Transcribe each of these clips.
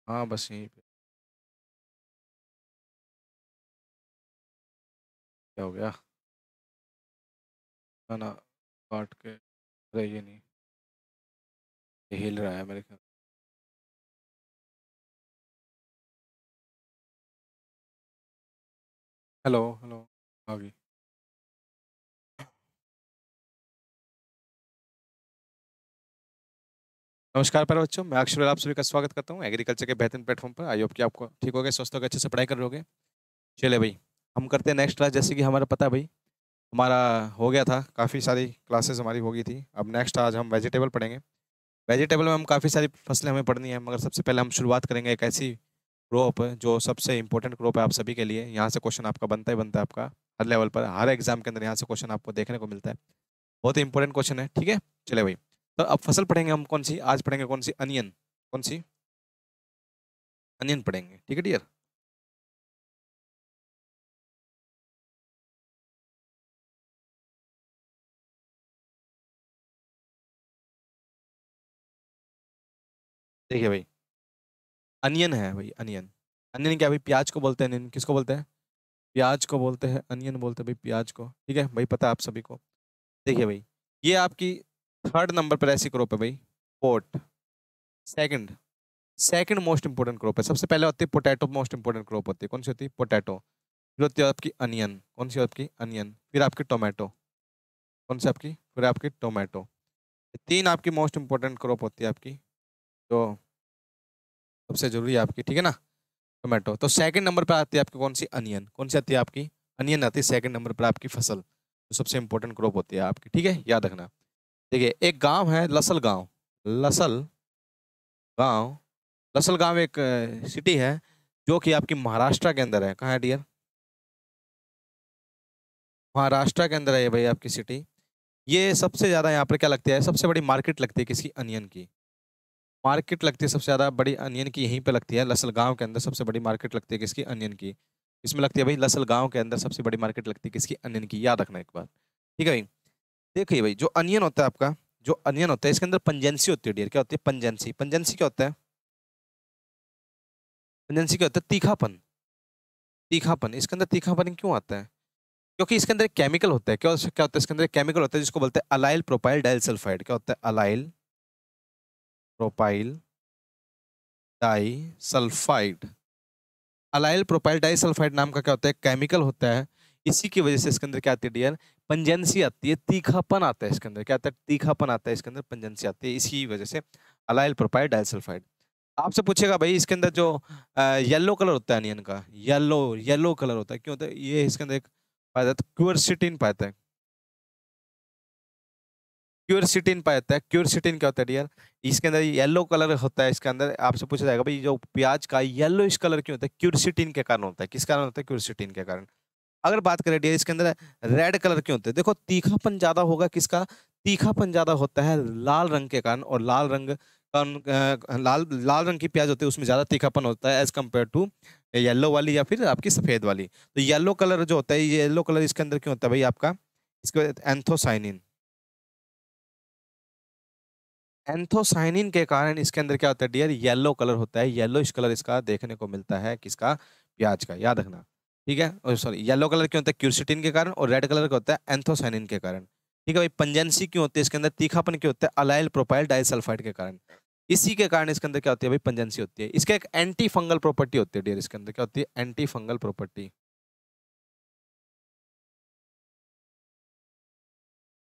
हाँ बस यहीं पे। क्या हो गया? खाना काट के। अरे ये नहीं, ये हिल रहा है मेरे ख्याल। Hello hello. आ गई। नमस्कार प्यारे बच्चों, मैं अक्षर आप सभी का स्वागत करता हूँ एग्रीकल्चर के बेहतरीन प्लेटफॉर्म पर। आई होप कि आपको ठीक हो गए, स्वस्थ हो गए, अच्छे से पढ़ाई कर रहे होगे। चलिए भाई, हम करते हैं नेक्स्ट क्लास। जैसे कि हमारा पता है भाई, हमारा हो गया था, काफ़ी सारी क्लासेस हमारी हो गई थी। अब नेक्स्ट आज हम वेजिटेबल पढ़ेंगे। वेजिटेबल में हम काफ़ी सारी फसलें हमें पढ़नी है, मगर सबसे पहले हम शुरुआत करेंगे एक ऐसी क्रॉप जो सबसे इंपॉर्टेंट क्रॉप है आप सभी के लिए। यहाँ से क्वेश्चन आपका बनता ही बनता है, आपका हर लेवल पर, हर एग्जाम के अंदर यहाँ से क्वेश्चन आपको देखने को मिलता है। बहुत ही इंपॉर्टेंट क्वेश्चन है, ठीक है। चले भाई, तो अब फसल पढ़ेंगे हम। कौन सी आज पढ़ेंगे? कौन सी? अनियन। कौन सी? अनियन पढ़ेंगे, ठीक है डियर। देखिए भाई, अनियन है भाई, अनियन। अनियन क्या भाई? प्याज को बोलते हैं अनियन। किसको बोलते हैं? प्याज को बोलते हैं अनियन, बोलते हैं भाई प्याज को, ठीक है भाई, पता है आप सभी को। देखिए भाई, ये आपकी थर्ड नंबर पर ऐसी क्रॉप है भाई, पोट। Second, second most important crop है। सबसे पहले होती है पोटैटो, मोस्ट इंपोर्टेंट क्रॉप होती है। कौन सी होती है? पोटैटो। फिर होती है आपकी अनियन। कौन सी आपकी? अनियन। फिर आपकी टोमेटो। कौन सी आपकी? फिर आपकी टोमेटो। तीन आपकी मोस्ट इंपोर्टेंट क्रॉप होती है आपकी, जो सबसे जरूरी है आपकी, ठीक है ना। टोमेटो। तो सेकंड नंबर पर आती है आपकी कौन सी? अनियन। कौन सी आती है आपकी? अनियन आती है सेकंड नंबर पर आपकी फसल, जो सबसे इंपॉर्टेंट क्रॉप होती है आपकी, ठीक है, याद रखना। देखिए, एक गांव है लसल गांव। लसल गांव। लसल गांव एक सिटी है, जो कि आपकी महाराष्ट्र के अंदर है। कहाँ है डियर? महाराष्ट्र के अंदर है ये भाई आपकी सिटी। ये सबसे ज्यादा यहाँ पर क्या लगती है? सबसे बड़ी मार्केट लगती है किसकी? अनियन की। मार्केट लगती है सबसे ज्यादा बड़ी अनियन की, यहीं पे लगती है लसल गांव के अंदर। सबसे बड़ी मार्केट लगती है किसकी? अनियन की। इसमें लगती है भाई, लसल गांव के अंदर सबसे बड़ी मार्केट लगती है किसकी? अनियन की। याद रखना एक बार, ठीक है भाई। देखिए भाई, जो अनियन होता है आपका, जो अनियन होता है इसके अंदर पंजेंसी होती है डियर। क्या होती है? पंजेंसी। पंजेंसी क्या होता है? पंजेंसी क्या होता है? तीखापन। तीखापन। इसके अंदर तीखापन क्यों आता है? क्योंकि इसके अंदर एक केमिकल होता है। क्या क्या होता है इसके अंदर? एक केमिकल होता है जिसको बोलते हैं अलाइल प्रोपाइल डाइल सल्फाइड। क्या होता है? Allyl propyl di sulphide. Allyl propyl di sulphide नाम का क्या होता है? केमिकल होता है। इसी की वजह से इसके अंदर क्या आती है डियर? पंजेंसी आती है, तीखापन आता है इसके अंदर। क्या आता है? तीखापन आता है इसके अंदर, पंजेंसी आती है, इसी वजह से अलाइल प्रोपाइल डाई सल्फाइड। आपसे पूछेगा भाई, इसके अंदर जो येलो कलर होता है अनियन का, येलो येलो कलर होता है, क्यों होता है? ये इसके अंदर एक पाया जाता है, क्यूरसिटिन पाया है। क्यूरसिटिन पाया जाता है। क्यूरसिटिन क्या होता है डियर? इसके अंदर येलो कलर होता है इसके अंदर। आपसे पूछा जाएगा भाई, जो प्याज का येलो इस कलर क्यों होता है? क्यूरसिटिन के कारण होता है। किस कारण होता है? क्यूरसिटिन के कारण। अगर बात करें डियर, इसके अंदर रेड कलर क्यों होता है? देखो, तीखापन ज्यादा होगा किसका? तीखापन ज्यादा होता है लाल रंग के कारण। और लाल रंग का लाल लाल रंग की प्याज होती है, उसमें ज्यादा तीखापन होता है एज कम्पेयर टू येलो वाली या फिर आपकी सफेद वाली। तो येलो कलर जो होता है, ये येलो कलर इसके अंदर क्यों होता है भाई आपका? इसके एंथोसाइनिन। एंथोसाइनिन के कारण इसके अंदर क्या होता है डियर? येलो कलर होता है। येलोइश कलर इसका देखने को मिलता है किसका? प्याज का। याद रखना, ठीक है। और सॉरी, येलो कलर क्यों होता है? क्यूरसिटिन के कारण। और रेड कलर का होता है एंथोसाइनिन के कारण, ठीक है भाई। पंजेंसी क्यों होती है इसके अंदर? तीखापन क्यों होता है? अलाइल प्रोपाइल डाइसल्फाइड के कारण। इसी के कारण इसके अंदर क्या होती है भाई? पंजेंसी होती है। इसका एक एंटी फंगल प्रॉपर्टी होती है डियर। इसके अंदर क्या होती है? Anti fungal property.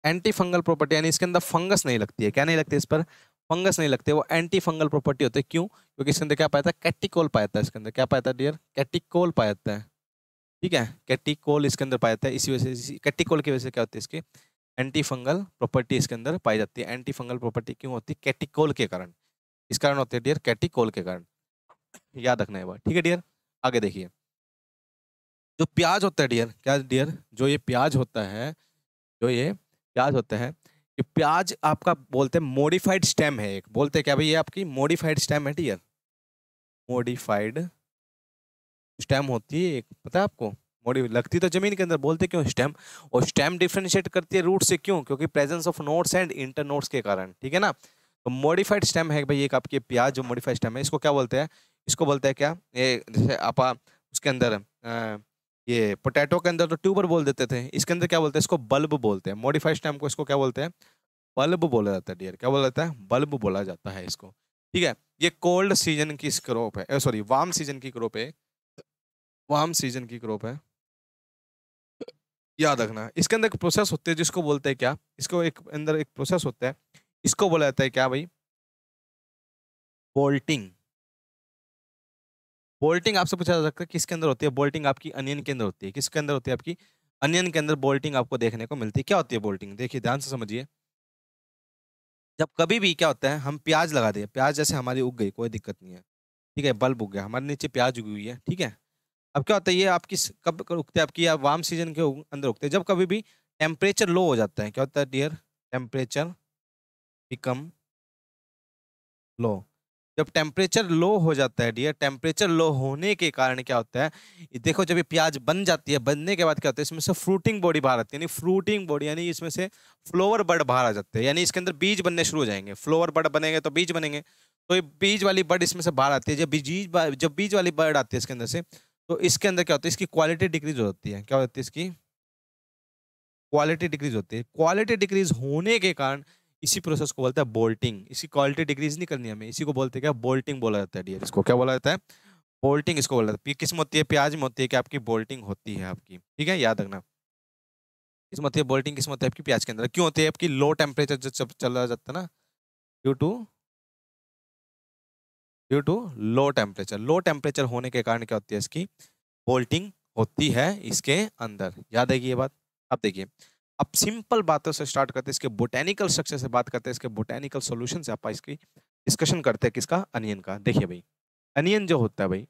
Anti fungal property यानी इसके अंदर फंगस नहीं लगती है। क्या नहीं लगती है इस पर? फंगस नहीं लगती है। वो एंटी फंगल प्रॉपर्टी होती है। क्यों? क्योंकि इसके अंदर क्या पाया था? कैटिकोल पाया था। इसके अंदर क्या पाया था डियर? कैटिकोल पाया था, ठीक है। कैटिकोल इसके अंदर पाया था। इसी वजह से, कैटिकोल की वजह से क्या होती है? इसकी एंटी फंगल प्रॉपर्टी इसके अंदर पाई जाती है। एंटी फंगल प्रॉपर्टी क्यों होती है? कैटिकोल के कारण। इस कारण होती है डियर, कैटिकोल के कारण। याद रखना है बात, ठीक है डियर। आगे देखिए, जो प्याज होता है डियर, क्या डियर? जो ये प्याज होता है, जो ये प्याज होता है, ये प्याज आपका बोलते हैं मॉडिफाइड स्टेम है। एक बोलते हैं क्या भाई? ये आपकी मॉडिफाइड स्टेम है डियर। मॉडिफाइड स्टेम होती है एक, पता है आपको? मॉडि लगती तो जमीन के अंदर, बोलते क्यों? स्टेम। और स्टेम डिफरेंशिएट करती है रूट से। क्यों? क्योंकि presence of nodes and inter nodes के कारण, ठीक है ना। तो मॉडिफाइड स्टेम है भाई एक आपकी प्याज, जो मॉडिफाइड स्टेम है, इसको क्या बोलते हैं? इसको बोलते हैं क्या, ये जैसे आप उसके अंदर ये पोटैटो के अंदर तो ट्यूबर बोल देते थे, इसके अंदर क्या बोलते हैं, इसको बल्ब बोलते हैं। मॉडिफाइड स्टेम को इसको क्या बोलते हैं, बल्ब बोला जाता है डियर, क्या बोला जाता है, बल्ब बोला जाता है इसको। ठीक है, ये कोल्ड सीजन की क्रॉप है, सॉरी वार्म सीजन की क्रॉप है, वार्म सीजन की क्रॉप है, याद रखना। इसके अंदर एक प्रोसेस होती है जिसको बोलते हैं क्या, इसको एक अंदर एक प्रोसेस होता है, इसको बोला जाता है क्या भाई, बोल्टिंग। बोल्टिंग आपसे पूछा जा सकता है किसके अंदर होती है, बोल्टिंग आपकी अनियन के अंदर होती है। किसके अंदर होती है, आपकी अनियन के अंदर बोल्टिंग आपको देखने को मिलती है। क्या होती है बोल्टिंग, देखिए ध्यान से समझिए। जब कभी भी क्या होता है, हम प्याज लगा दे, प्याज जैसे हमारी उग गई, कोई दिक्कत नहीं है, ठीक है, बल्ब उग गया, हमारे नीचे प्याज उगी हुई है, ठीक है। अब क्या होता है, ये आपकी कब उगते हैं, आपकी वार्म सीजन के अंदर उगते हैं, जब कभी भी टेम्परेचर लो हो जाता है। क्या होता है डियर, टेम्परेचर बिकम लो। जब टेम्परेचर लो हो जाता है डियर, टेम्परेचर लो होने के कारण क्या होता है, ये देखो जब ये प्याज बन जाती है, बनने के बाद क्या होता है, इसमें से फ्रूटिंग बॉडी बाहर आती है, यानी फ्रूटिंग बॉडी, यानी इसमें से फ्लोवर बड बाहर आ जाते हैं, यानी इसके अंदर बीज बनने शुरू हो जाएंगे। फ्लोवर बड बनेंगे तो बीज बनेंगे, तो ये बीज वाली बड इसमें से बाहर आती है। जब बीज वाली बर्ड आती है इसके अंदर से, तो इसके अंदर क्या होता है, इसकी क्वालिटी डिक्रीज हो जाती है। क्या होती है, इसकी क्वालिटी डिक्रीज होती है। क्वालिटी डिक्रीज होने के कारण इसी प्रोसेस को बोलते हैं बोल्टिंग। इसकी क्वालिटी डिक्रीज नहीं करनी हमें, इसी को बोलते हैं क्या, बोल्टिंग बोला जाता है डियर। इसको क्या बोला जाता है, बोल्टिंग इसको बोला जाता है। किस में होती है, प्याज में होती है कि आपकी बोल्टिंग होती है आपकी, ठीक है, याद रखना। किस में होती है बोल्टिंग, किस में होती है आपकी प्याज के अंदर। क्यों होती है, आपकी लो टेम्परेचर जब चला जाता है ना, due to due to low temperature होने के कारण क्या होती है, इसकी बोल्टिंग होती है इसके अंदर। याद है ये बात। अब देखिए, अब सिंपल बातों से स्टार्ट करते हैं, इसके बोटेनिकल स्ट्रक्चर से बात करते हैं, इसके बोटेनिकल सॉल्यूशन से आप इसकी डिस्कशन करते हैं, किसका, अनियन का। देखिए भाई, अनियन जो होता है भाई,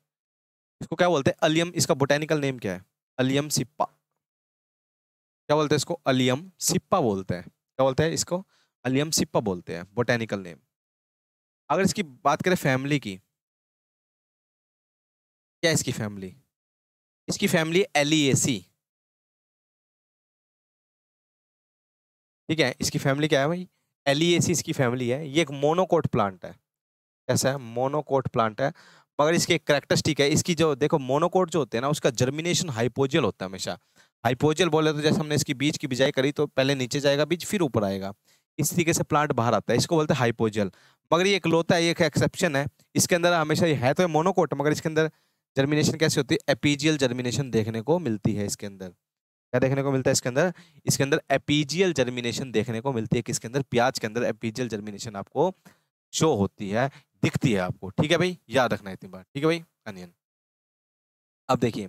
इसको क्या बोलते हैं, अलियम। इसका बोटेनिकल नेम क्या है, अलियम सिप्पा। क्या बोलते हैं इसको, अलियम सिप्पा बोलते हैं। क्या बोलते हैं इसको, अलियम सिप्पा बोलते हैं, बोटेनिकल नेम। अगर इसकी बात करें फैमिली की, क्या इसकी फैमिली, इसकी फैमिली एलिएसी। ठीक है, इसकी फैमिली क्या है भाई, एलिएसी इसकी फैमिली है। ये एक मोनोकोट प्लांट है। कैसा है, मोनोकोट प्लांट है। मगर इसकी एक कैरेक्टरिस्टिक है, इसकी जो देखो मोनोकोट जो होते हैं ना, उसका जर्मिनेशन हाइपोजियल होता है हमेशा। हाइपोजियल बोले तो जैसे हमने इसकी बीज की बिजाई करी तो पहले नीचे जाएगा बीज, फिर ऊपर आएगा, इस तरीके से प्लांट बाहर आता है, इसको बोलते हैं हाइपोजियल। मगर ये इकलौता है, ये एक एक्सेप्शन है, इसके अंदर हमेशा ये है तो मोनोकोट, मगर इसके अंदर जर्मिनेशन कैसी होती है, एपीजियल जर्मिनेशन देखने को मिलती है इसके अंदर। क्या देखने को मिलता है इसके अंदर, इसके अंदर एपीजियल जर्मिनेशन देखने को मिलती है। किसके अंदर, प्याज के अंदर एपीजियल जर्मिनेशन आपको शो होती है, दिखती है आपको। ठीक है भाई, याद रखना इतनी बात। ठीक है भाई, अनियन। अब देखिए,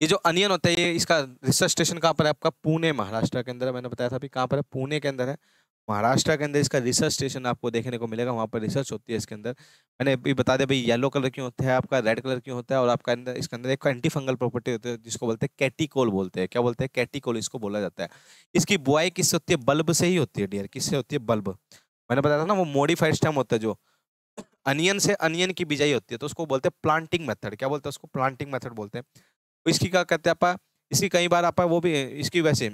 ये जो अनियन होता है, ये इसका रिसर्च स्टेशन कहाँ पर है आपका, पुणे महाराष्ट्र के अंदर है। मैंने बताया था अभी कहाँ पर है, पुणे के अंदर है, महाराष्ट्र के अंदर इसका रिसर्च स्टेशन आपको देखने को मिलेगा, वहाँ पर रिसर्च होती है इसके अंदर। मैंने अभी बता दिया भाई, येलो कलर क्यों होता है आपका, रेड कलर क्यों होता है, और आपका अंदर इसके अंदर एक एंटी फंगल प्रॉपर्टी होती है जिसको बोलते हैं कैटिकोल बोलते हैं। क्या बोलते हैं, कैटिकोल इसको बोला जाता है। इसकी बुआई किससे होती है, बल्ब से ही होती है डियर। किससे होती है, बल्ब। मैंने बताया था ना, वो मॉडिफाइड स्टेम होता है जो अनियन से, अनियन की बिजाई होती है तो उसको बोलते हैं प्लांटिंग मेथड। क्या बोलते हैं उसको, प्लांटिंग मेथड बोलते हैं। तो इसकी क्या कहते हैं आपा, इसकी कई बार आपा वो भी इसकी वैसे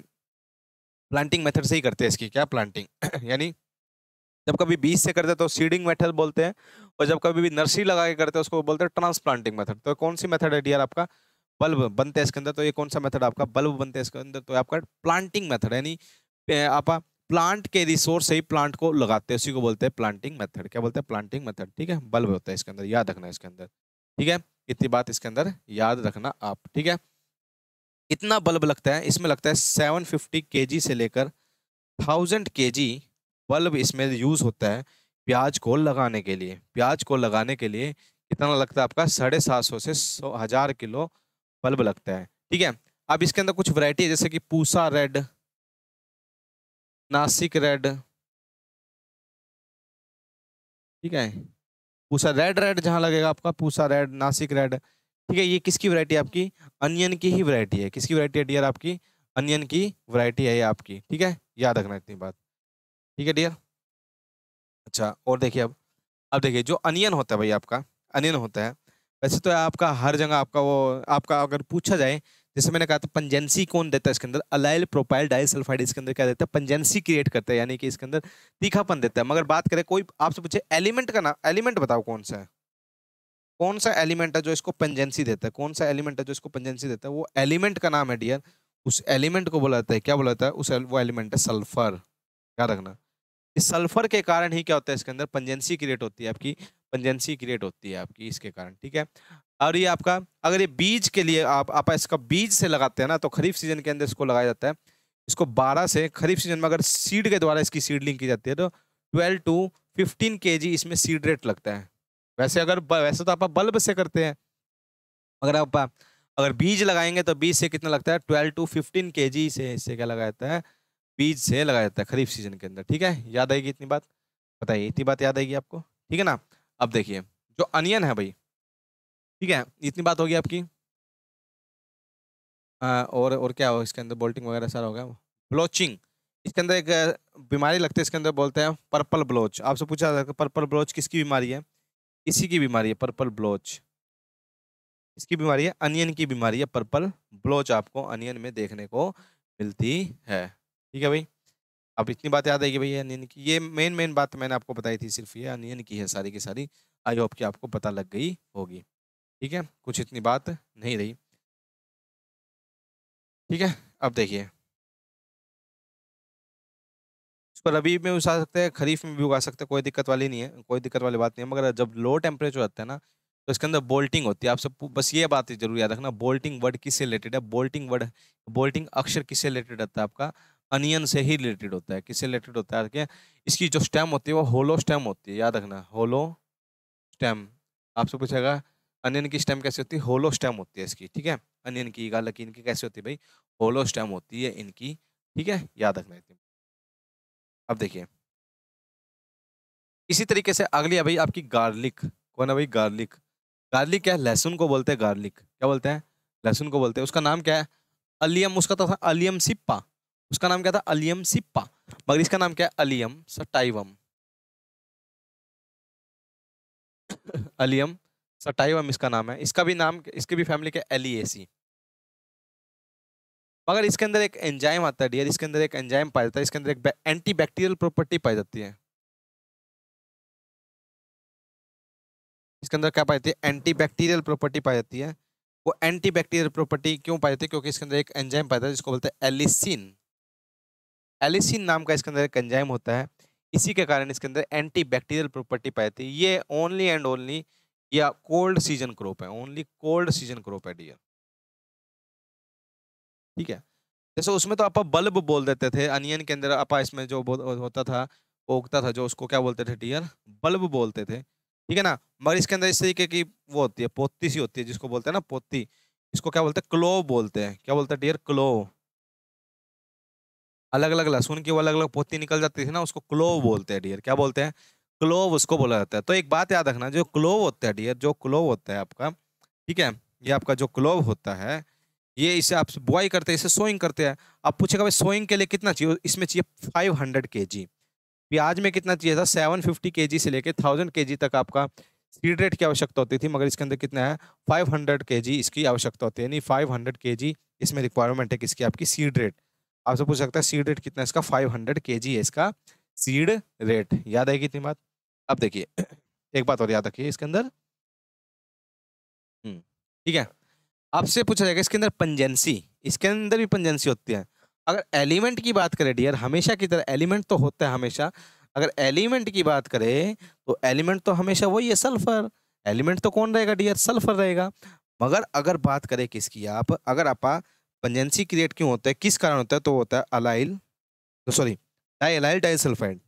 प्लांटिंग मेथड से ही करते हैं इसकी, क्या प्लांटिंग यानी जब कभी बीज से करते हैं तो सीडिंग मेथड बोलते हैं, और जब कभी भी नर्सरी लगा के करते हैं उसको बोलते हैं ट्रांसप्लांटिंग मेथड। तो कौन सी मेथड है डियर आपका, बल्ब बनते हैं इसके अंदर, तो ये कौन सा मेथड आपका, बल्ब बनते हैं इसके अंदर, तो आपका प्लांटिंग मेथड, यानी आप प्लांट के रिसोर्स से ही प्लांट को लगाते हैं, उसी को बोलते हैं प्लांटिंग मेथड। क्या बोलते हैं, प्लांटिंग मेथड। ठीक है, बल्ब होता है इसके अंदर, याद रखना इसके अंदर। ठीक है, इतनी बात इसके अंदर याद रखना आप। ठीक है, कितना बल्ब लगता है इसमें, लगता है 750 kg से लेकर 1000 kg बल्ब इसमें यूज होता है प्याज को लगाने के लिए। प्याज को लगाने के लिए कितना लगता है आपका, 750 से 1000 किलो बल्ब लगता है। ठीक है, अब इसके अंदर कुछ वैरायटी है, जैसे कि पूसा रेड, नासिक रेड। ठीक है, पूसा रेड, रेड जहां लगेगा आपका, पूसा रेड, नासिक रेड। ठीक है, ये किसकी वैरायटी है आपकी, अनियन की ही वैरायटी है। किसकी वैरायटी है डियर आपकी, अनियन की वैरायटी है ये आपकी। ठीक है, याद रखना इतनी बात। ठीक है डियर। अच्छा, और देखिए अब देखिए, जो अनियन होता है भाई आपका, अनियन होता है, वैसे तो आपका हर जगह आपका वो, आपका अगर पूछा जाए, जैसे मैंने कहा था पंजेंसी कौन देता है इसके अंदर, अलाइल प्रोपाइल डाइसल्फाइड इसके अंदर क्या देता है, पंजेंसी क्रिएट करता है, यानी कि इसके अंदर तीखापन देता है। मगर बात करें, कोई आपसे पूछे एलिमेंट का नाम, एलिमेंट बताओ कौन सा है, कौन सा एलिमेंट है जो इसको पंजेंसी देता है, कौन सा एलिमेंट है जो इसको पंजेंसी देता है, वो एलिमेंट का नाम है डियर, उस एलिमेंट को बोला जाता है, क्या बोला जाता है, वो एलिमेंट है सल्फर। याद रखना, इस सल्फर के कारण ही क्या होता है, इसके अंदर पंजेंसी क्रिएट होती है आपकी, पंजेंसी क्रिएट होती है आपकी इसके कारण, ठीक है। और ये आपका, अगर ये बीज के लिए आप इसका बीज से लगाते हैं ना, तो खरीफ सीजन के अंदर इसको लगाया जाता है। इसको 12 से, खरीफ सीजन में अगर सीड के द्वारा इसकी सीडलिंग की जाती है तो 12 to 15 kg इसमें सीड रेट लगता है। वैसे तो आप बल्ब से करते हैं, अगर आप अगर बीज लगाएंगे तो बीज से कितना लगता है, 12 to 15 kg से इससे क्या लगाया जाता है, बीज से लगाया जाता है खरीफ सीजन के अंदर, ठीक है। याद आएगी इतनी बात, बताइए इतनी बात याद आएगी आपको, ठीक है ना। अब देखिए जो अनियन है भाई, ठीक है, इतनी बात होगी आपकी। और क्या हो इसके अंदर, बोल्टिंग वगैरह सारा हो गया। ब्लोचिंग, इसके अंदर एक बीमारी लगती है, इसके अंदर बोलते हैं पर्पल ब्लोच। आपसे पूछा जाता है पर्पल ब्लोच किसकी बीमारी है, इसी की बीमारी है पर्पल ब्लोच, इसकी बीमारी है, अनियन की बीमारी है, पर्पल ब्लोच आपको अनियन में देखने को मिलती है, ठीक है भाई। अब इतनी बात याद आएगी भैया अनियन की, ये मेन मेन बात मैंने आपको बताई थी, सिर्फ ये अनियन की है सारी की सारी। आई होप कि आपको पता लग गई होगी, ठीक है, कुछ इतनी बात नहीं रही, ठीक है। अब देखिए, इसको रबी में उगा सकते हैं, खरीफ में भी उगा सकते हैं, कोई दिक्कत वाली नहीं है, कोई दिक्कत वाली बात नहीं है। मगर जब लो टेम्परेचर होता है ना, तो इसके अंदर बोल्टिंग होती है। आपसे बस ये बात जरूर याद रखना, बोल्टिंग वर्ड किससे रिलेटेड है, बोल्टिंग वर्ड, बोल्टिंग अक्षर किससे रिलेटेड होता है आपका, अनियन से ही रिलेटेड होता है। किससे रिलेटेड होता है कि इसकी जो स्टेम होती है वो होलो स्टेम होती है, याद रखना, होलो स्टेम। आपसे पूछेगा अनियन की स्टेम कैसे होती है, होलो स्टेम होती है इसकी, ठीक है। अनियन की गाल की इनकी कैसे होती है भाई, होलो स्टेम होती है इनकी, ठीक है, याद रखना इतनी। अब देखिए इसी तरीके से अगली है भाई आपकी गार्लिक। कौन है भाई, गार्लिक। गार्लिक क्या है, लहसुन को बोलते हैं गार्लिक, क्या बोलते हैं, लहसुन को बोलते हैं। उसका नाम क्या है, अलियम, उसका तो था अलियम सिप्पा, उसका नाम क्या था, अलियम सिप्पा। मगर इसका नाम क्या है, अलियम सटाइवम, अलियम सटाइवम इसका नाम है। इसका भी नाम, इसके भी फैमिली क्या, एलिएसी। मगर इसके अंदर एक एंजाइम आता है डियर, इसके अंदर एक एंजाइम पाया जाता है, इसके अंदर एक एंटी बैक्टीरियल प्रॉपर्टी पाई जाती है। इसके अंदर क्या पाई जाती है, एंटी बैक्टीरियल प्रॉपर्टी पाई जाती है। वो एंटी बैक्टीरियल प्रॉपर्टी क्यों पाई जाती है, क्योंकि इसके अंदर एक एंजाइम पाया जाता है जिसको बोलते हैं एलिसिन। एलिसिन नाम का इसके अंदर एक एंजाइम होता है, इसी के कारण इसके अंदर एंटी बैक्टीरियल प्रॉपर्टी पाई जाती है। ये ओनली एंड ओनली या कोल्ड सीजन क्रॉप है, ओनली कोल्ड सीजन क्रॉप है डियर, ठीक है। जैसे उसमें तो आप बल्ब बोल देते थे, अनियन के अंदर आप इसमें जो होता था, उगता था जो, उसको क्या बोलते थे डियर, बल्ब बोलते थे, ठीक है ना। मगर इसके अंदर इस तरीके की वो होती है, पोती सी होती है जिसको बोलते हैं ना पोती, इसको क्या बोलते हैं, क्लोव बोलते हैं। क्या बोलते हैं डियर, क्लोव। अलग अलग लहसुन की वो अलग अलग पोती निकल जाती थी ना, उसको क्लोव बोलते हैं डियर, क्या बोलते हैं, क्लोव उसको बोला जाता है। तो एक बात याद रखना, जो क्लोव होता है डियर, जो क्लोव होता है आपका, ठीक है, ये आपका जो क्लोव होता है, ये इसे आप बुआई करते हैं, इसे सोइंग करते हैं। आप पूछेगा भाई सोइंग के लिए कितना चाहिए, इसमें चाहिए 500 kg। प्याज में कितना चाहिए था, 750 kg से लेके 1000 kg तक आपका सीड रेट की आवश्यकता होती थी। मगर इसके अंदर कितना है, 500 kg इसकी आवश्यकता होती है, यानी 500 kg इसमें रिक्वायरमेंट है किसकी, आपकी सीड रेट। आपसे पूछ सकता है सीड रेट कितना है इसका, 500 kg है इसका सीड रेट। याद आएगी इतनी बात। अब देखिए एक बात और याद रखिए इसके अंदर, ठीक है, आपसे पूछा जाएगा इसके अंदर पंजेंसी, इसके अंदर भी पंजेंसी होती है। अगर एलिमेंट की बात करें डियर, हमेशा की तरह एलिमेंट तो होता है हमेशा, अगर एलिमेंट की बात करें तो एलिमेंट तो हमेशा वही है, सल्फर। एलिमेंट तो कौन रहेगा डियर, सल्फर रहेगा। मगर अगर बात करें किसकी, आप अगर आप पंजेंसी क्रिएट क्यों होता है, किस कारण होता है, तो होता है allyl, sorry, di allyl disulphide.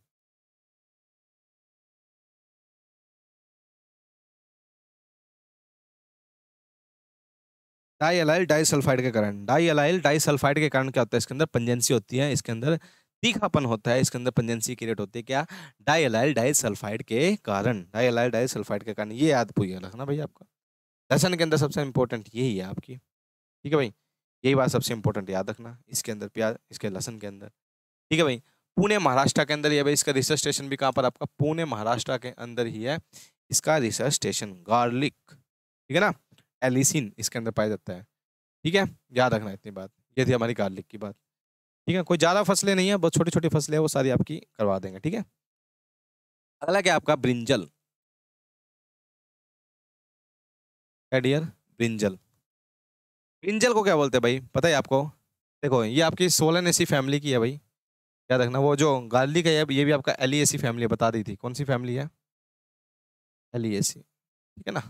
Di allyl disulphide के कारण, डाई अलाइल डाइसल्फाइड के कारण क्या होता है, इसके अंदर पंजेंसी होती है, इसके अंदर तीखापन होता है, इसके अंदर पंजेंसी क्रिएट होती है, क्या, डाई अलाइल डाइसल्फाइड के कारण, डाई अलाइल डाइसल्फाइड के कारण। ये याद भूलिए रखना भाई आपका, दर्शन के अंदर सबसे इंपॉर्टेंट यही है आपकी, ठीक है भाई, यही बात सबसे इंपॉर्टेंट याद रखना, इसके अंदर प्याज, इसके लहसन के अंदर, ठीक है भाई। पुणे महाराष्ट्र के अंदर ये भाई, इसका रिसर्च स्टेशन भी कहाँ पर आपका, पुणे महाराष्ट्र के अंदर ही है इसका रिसर्च स्टेशन। गार्लिक, ठीक है ना, एलिसिन इसके अंदर पाया जाता है, ठीक है, याद रखना इतनी बात। ये थी हमारी गार्लिक की बात, ठीक है। कोई ज़्यादा फसलें नहीं है, बहुत छोटी छोटी फसलें हैं, वो सारी आपकी करवा देंगे, ठीक है। अगला क्या आपका, ब्रिंजल। क्या डियर? ब्रिंजल। ब्रिंजल को क्या बोलते हैं भाई, पता है आपको? देखो ये आपकी सोलेनेसी फैमिली की है भाई, याद रखना। वो जो गार्लिक है ये भी आपका एलिएसी फैमिली है, बता दी थी कौन सी फैमिली है, एलिएसी, ठीक है ना।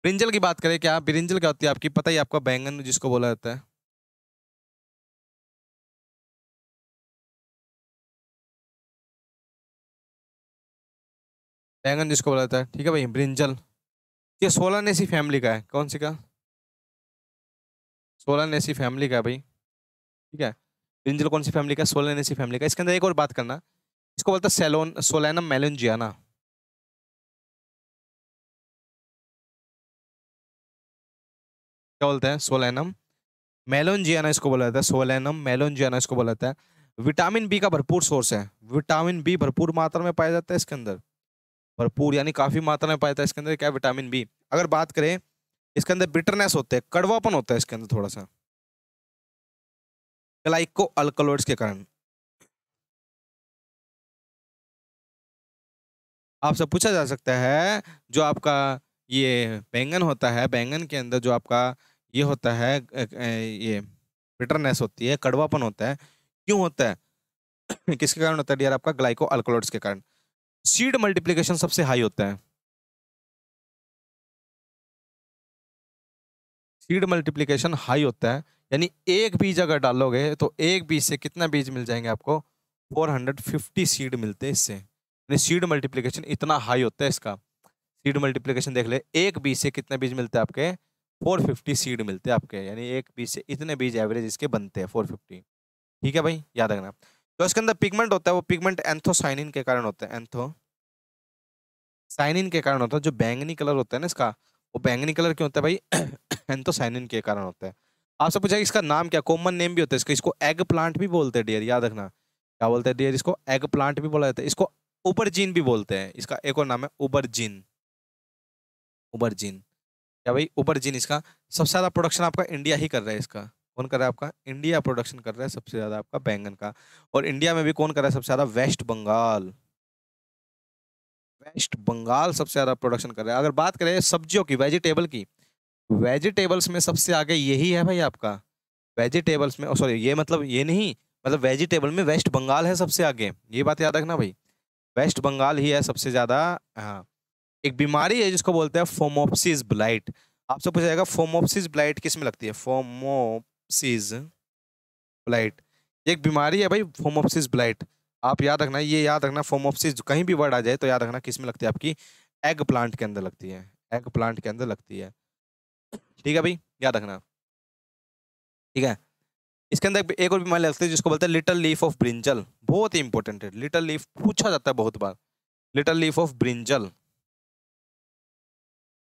ब्रिंजल की बात करें, क्या ब्रिंजल क्या होती है आपकी, पता ही आपका बैंगन जिसको बोला जाता है। बैंगन जिसको बोला जाता है, ठीक है भाई, ब्रिंजल। ये सोलानेसी फैमिली का है, कौन सी का? सोलानेसी फैमिली का है भाई, ठीक है। ब्रिंजल कौन सी फैमिली का? सोलानेसी फैमिली का। इसके अंदर एक और बात करना, इसको बोलता है सोलैनम मेलोंजियाना। क्या बोलते हैं? सोलैनम मेलोंजियाना इसको बोला जाता है, सोलैनम मेलोंजियाना इसको बोला जाता है। विटामिन बी का भरपूर सोर्स है, विटामिन बी भरपूर मात्रा में पाया जाता है इसके अंदर, भरपूर यानी काफी मात्रा में पाया जाता है इसके अंदर, क्या? Vitamin B. अगर बात करें इसके अंदर बिटरनेस होते हैं, कड़वापन होता है इसके अंदर थोड़ा सा, ग्लाइको अल्कलॉइड्स के कारण। आपसे पूछा जा सकता है, जो आपका ये बैंगन होता है, बैंगन के अंदर जो आपका ये होता है ये बिटरनेस होती है, कड़वापन होता है, क्यों होता है? किसके कारण होता है डियर? आपका ग्लाइको अल्कलॉइड्स के कारण। सीड मल्टीप्लिकेशन सबसे हाई होता है, सीड मल्टीप्लिकेशन हाई होता है, यानी एक बीज अगर डालोगे तो एक बीज से कितना बीज मिल जाएंगे आपको? 450 सीड मिलते हैं इससे, यानी सीड मल्टीप्लिकेशन इतना हाई होता है इसका। सीड मल्टीप्लिकेशन देख ले, एक बीज से कितने बीज मिलते हैं आपके? 450 सीड मिलते हैं आपके, यानी एक बीज से इतने बीज एवरेज इसके बनते हैं 450, ठीक है भाई, याद रखना। तो इसके अंदर पिगमेंट होता है, वो पिगमेंट एंथोसाइनिन के कारण होता है, एंथोसाइनिन के कारण होता है। जो बैंगनी कलर होता है ना इसका, वो बैंगनी कलर क्यों होता है भाई? एंथोसाइनिन के कारण होता है। आपसे पूछा इसका नाम क्या, कॉमन नेम भी होता है इसका, इसको एग प्लांट भी बोलते हैं डियर, याद रखना। क्या बोलते हैं डियर? इसको एग प्लांट भी बोला जाता है, इसको उबरजीन भी बोलते हैं, इसका एक और नाम है उबरजीन, उबरजीन। क्या भाई? उबरजीन। इसका सबसे ज्यादा प्रोडक्शन आपका इंडिया ही कर रहा है इसका। कौन कर रहा है आपका? इंडिया प्रोडक्शन कर रहा है सबसे ज्यादा आपका बैंगन का। और इंडिया में भी कौन कर रहा है सबसे ज्यादा? वेस्ट बंगाल, वेस्ट बंगाल सबसे ज्यादा प्रोडक्शन कर रहा है। अगर बात करें सब्जियों की, वेजिटेबल की, वेजिटेबल्स में सबसे आगे यही है भाई आपका, वेजिटेबल्स में, सॉरी ये मतलब ये नहीं, मतलब वेजिटेबल में वेस्ट बंगाल है सबसे आगे, ये बात याद रखना भाई, वेस्ट बंगाल ही है सबसे ज्यादा। हाँ। एक बीमारी है जिसको बोलते हैं फोमोप्सिस ब्लाइट। आपसे पूछा जाएगा फोमोप्सिस ब्लाइट किस में लगती है? फोमोप्सिस ब्लाइट एक बीमारी है भाई, फोमोप्सिस ब्लाइट। आप याद रखना, ये याद रखना, फोमोप्सिस कहीं भी वर्ड आ जाए तो याद रखना किस में लगती है आपकी? एग प्लांट के अंदर लगती है, एग प्लांट के अंदर लगती है, ठीक है भाई, याद रखना, ठीक है। इसके अंदर एक और बीमारी लगती है जिसको बोलते हैं लिटिल लीफ ऑफ ब्रिंजल, बहुत ही इंपॉर्टेंट है, लिटिल लीफ पूछा जाता है बहुत बार, लिटिल लीफ ऑफ ब्रिंजल।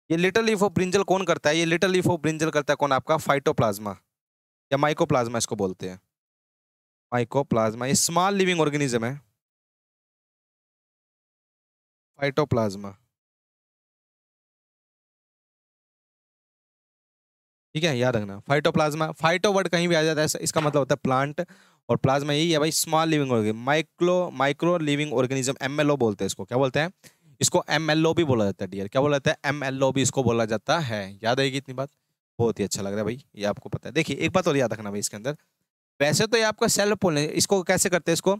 ये लिटिल लीफ ऑफ ब्रिंजल कौन करता है? ये लिटिल लीफ ऑफ ब्रिंजल करता है कौन? आपका फाइटोप्लाज्मा या माइकोप्लाज्मा इसको बोलते हैं, माइकोप्लाज्मा। ये स्मॉल लिविंग ऑर्गेनिज्म है, फाइटोप्लाज्मा, ठीक है, याद रखना। फाइटोप्लाज्मा, फाइटो वर्ड कहीं भी आ जाता है इसका मतलब होता है प्लांट, और प्लाज्मा यही है भाई, small living organism, micro living organism, MLO बोलते हैं इसको। क्या बोलते हैं इसको? एमएलओ भी बोला जाता है डियर, क्या बोला जाता है? एमएलओ भी इसको बोला जाता है, याद आएगी इतनी बात? बहुत ही अच्छा लग रहा है भाई, ये आपको पता है। देखिए एक बात और याद रखना भाई इसके अंदर, वैसे तो ये आपका सेल्फ पोल, इसको कैसे करते हैं? इसको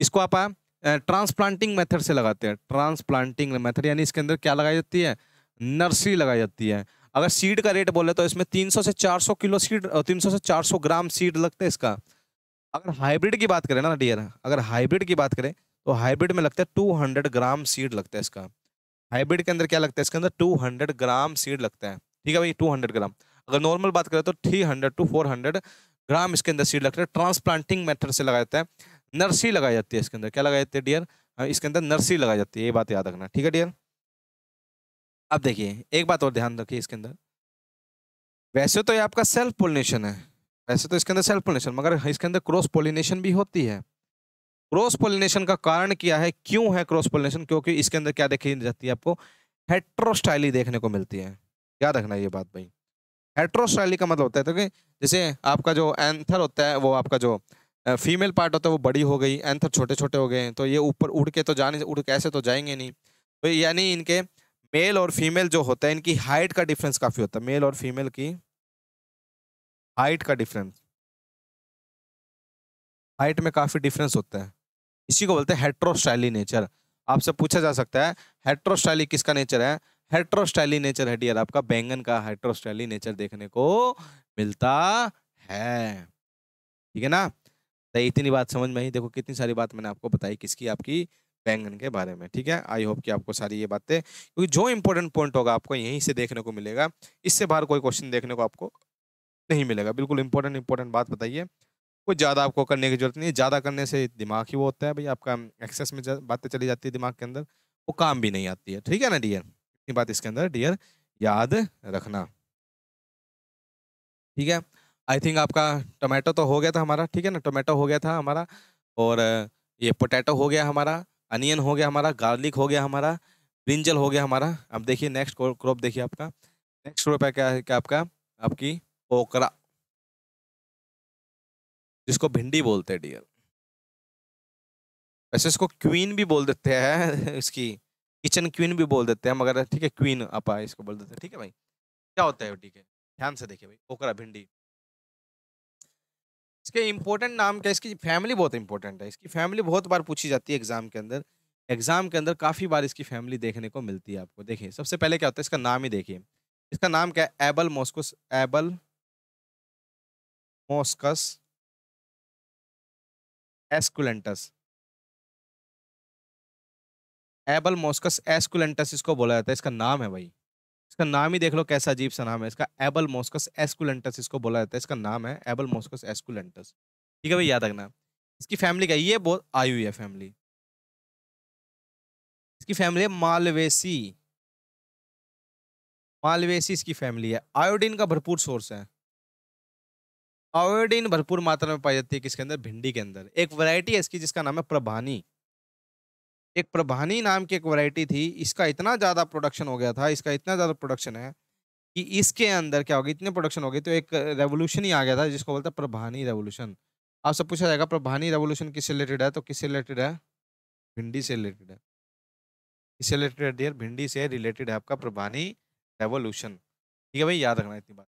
इसको आप ट्रांसप्लांटिंग मेथड से लगाते हैं, ट्रांसप्लांटिंग मेथड, यानी इसके अंदर क्या लगाई जाती है? नर्सरी लगाई जाती है। अगर सीड का रेट बोले तो इसमें 300 से 400 किलो सीड, 300 से 400 ग्राम सीड लगते हैं इसका। अगर हाइब्रिड की बात करें ना डियर, अगर हाइब्रिड की बात करें तो हाइब्रिड में लगता है 200 ग्राम सीड लगता है इसका। हाइब्रिड के अंदर क्या लगता है? इसके अंदर 200 ग्राम सीड लगता है, ठीक है भाई, 200 ग्राम। अगर नॉर्मल बात करें तो 300 टू 400 ग्राम इसके अंदर सीड लगता है। ट्रांसप्लांटिंग मेथड से लगाया जाता है, नर्सरी लगाई जाती है इसके अंदर। क्या लगाई जाती है डियर? इसके अंदर नर्सरी लगाई जाती है, ये बात याद रखना, ठीक है डियर। अब देखिए एक बात और ध्यान रखिए इसके अंदर, वैसे तो ये आपका सेल्फ पोलिनेशन है, वैसे तो इसके अंदर सेल्फ पोलिनेशन, मगर इसके अंदर क्रॉस पोलिनेशन भी होती है। क्रॉस पोलिनेशन का कारण क्या है, क्यों है क्रॉस पोलिनेशन? क्योंकि इसके अंदर क्या देखी जाती है आपको? हेट्रोस्टाइली देखने को मिलती है, याद रखना ये बात भाई। हेट्रोस्टाइली का मतलब होता है तो कि जैसे आपका जो एंथर होता है, वो आपका जो फीमेल पार्ट होता है वो बड़ी हो गई, एंथर छोटे छोटे हो गए, तो ये ऊपर उड़ के तो जाने, उड़ के ऐसे तो जाएंगे नहीं, तो यानी इनके मेल और फीमेल जो होता है इनकी हाइट का डिफरेंस काफी होता है, मेल और फीमेल की हाइट का डिफरेंस, हाइट में काफी डिफरेंस होता है। इसी को बोलते हैं हेट्रोस्टाइली नेचर। आपसे पूछा जा सकता है हेट्रोस्टाइली किसका नेचर है? हेट्रोस्टाइली नेचर है डियर आपका बैंगन का हेट्रोस्टाइली नेचर देखने को मिलता है। ठीक है ना? तो इतनी बात समझ में आई, देखो कितनी सारी बात मैंने आपको बताई किसकी, आपकी बैंगन के बारे में। ठीक है, आई होप कि आपको सारी ये बातें, क्योंकि जो इंपॉर्टेंट पॉइंट होगा आपको यहीं से देखने को मिलेगा, इससे बाहर कोई क्वेश्चन देखने को आपको नहीं मिलेगा। बिल्कुल इंपॉर्टेंट इंपॉर्टेंट बात बताइए, कुछ ज़्यादा आपको करने की जरूरत नहीं है। ज़्यादा करने से दिमाग ही वो होता है भाई आपका, एक्सेस में बातें चली जाती है दिमाग के अंदर, वो काम भी नहीं आती है। ठीक है ना डियर? इतनी बात इसके अंदर डियर याद रखना। ठीक है, आई थिंक आपका टोमेटो तो हो गया था हमारा। ठीक है ना, टोमेटो हो गया था हमारा, और ये पोटैटो हो गया हमारा, अनियन हो गया हमारा, गार्लिक हो गया हमारा, ब्रिंजल हो गया हमारा। अब देखिए नेक्स्ट क्रॉप देखिए आपका, नेक्स्ट क्रॉप है क्या? है क्या आपका? आपकी ओकरा, जिसको भिंडी बोलते हैं डियर। वैसे इसको क्वीन भी बोल देते हैं इसकी किचन क्वीन भी बोल देते हैं, मगर ठीक है क्वीन अपा इसको बोल देते हैं। ठीक है भाई, क्या होता है वो? ठीक है, ध्यान से देखिए भाई, ओकरा भिंडी, इसके इंपॉर्टेंट नाम क्या है? इसकी फैमिली बहुत इंपॉर्टेंट है, इसकी फैमिली बहुत बार पूछी जाती है एग्जाम के अंदर। एग्जाम के अंदर काफी बार इसकी फैमिली देखने को मिलती है आपको। देखिए सबसे पहले क्या होता है, इसका नाम ही देखिए, इसका नाम क्या है? एबल मोस्कुस, एबल मोस्कस एस्कुलेंटस, एबल मोस्कस एस्कुलेंटस इसको बोला जाता है। इसका नाम है भाई, इसका नाम ही देख लो कैसा अजीब सा नाम है इसका, एबल मोस्कस एस्कुलेंटस इसको बोला जाता है। इसका नाम है एबल मोस्कस एस्कुलेंटस। ठीक है भाई, याद रखना। इसकी फैमिली क्या है? ये बहुत आई हुई है फैमिली, इसकी फैमिली है मालवेसी, मालवेसी इसकी फैमिली है। आयोडीन का भरपूर सोर्स है, आयोडीन भरपूर मात्रा में पाई जाती है किसके अंदर? भिंडी के अंदर। एक वैरायटी है इसकी जिसका नाम है प्रभानी, एक प्रभानी नाम की एक वैरायटी थी, इसका इतना ज्यादा प्रोडक्शन हो गया था, इसका इतना ज्यादा प्रोडक्शन है कि इसके अंदर क्या होगी, इतने प्रोडक्शन हो गई तो एक रेवोल्यूशन ही आ गया था जिसको बोलते हैं प्रभानी रेवोल्यूशन। आपसे पूछा जाएगा प्रभानी रेवोल्यूशन किससे रिलेटेड है, तो किससे रिलेटेड है? भिंडी से रिलेटेड है। किससे रिलेटेड है डियर? भिंडी से रिलेटेड है आपका प्रभानी रेवोल्यूशन। ठीक है भाई, याद रखना इतनी बात।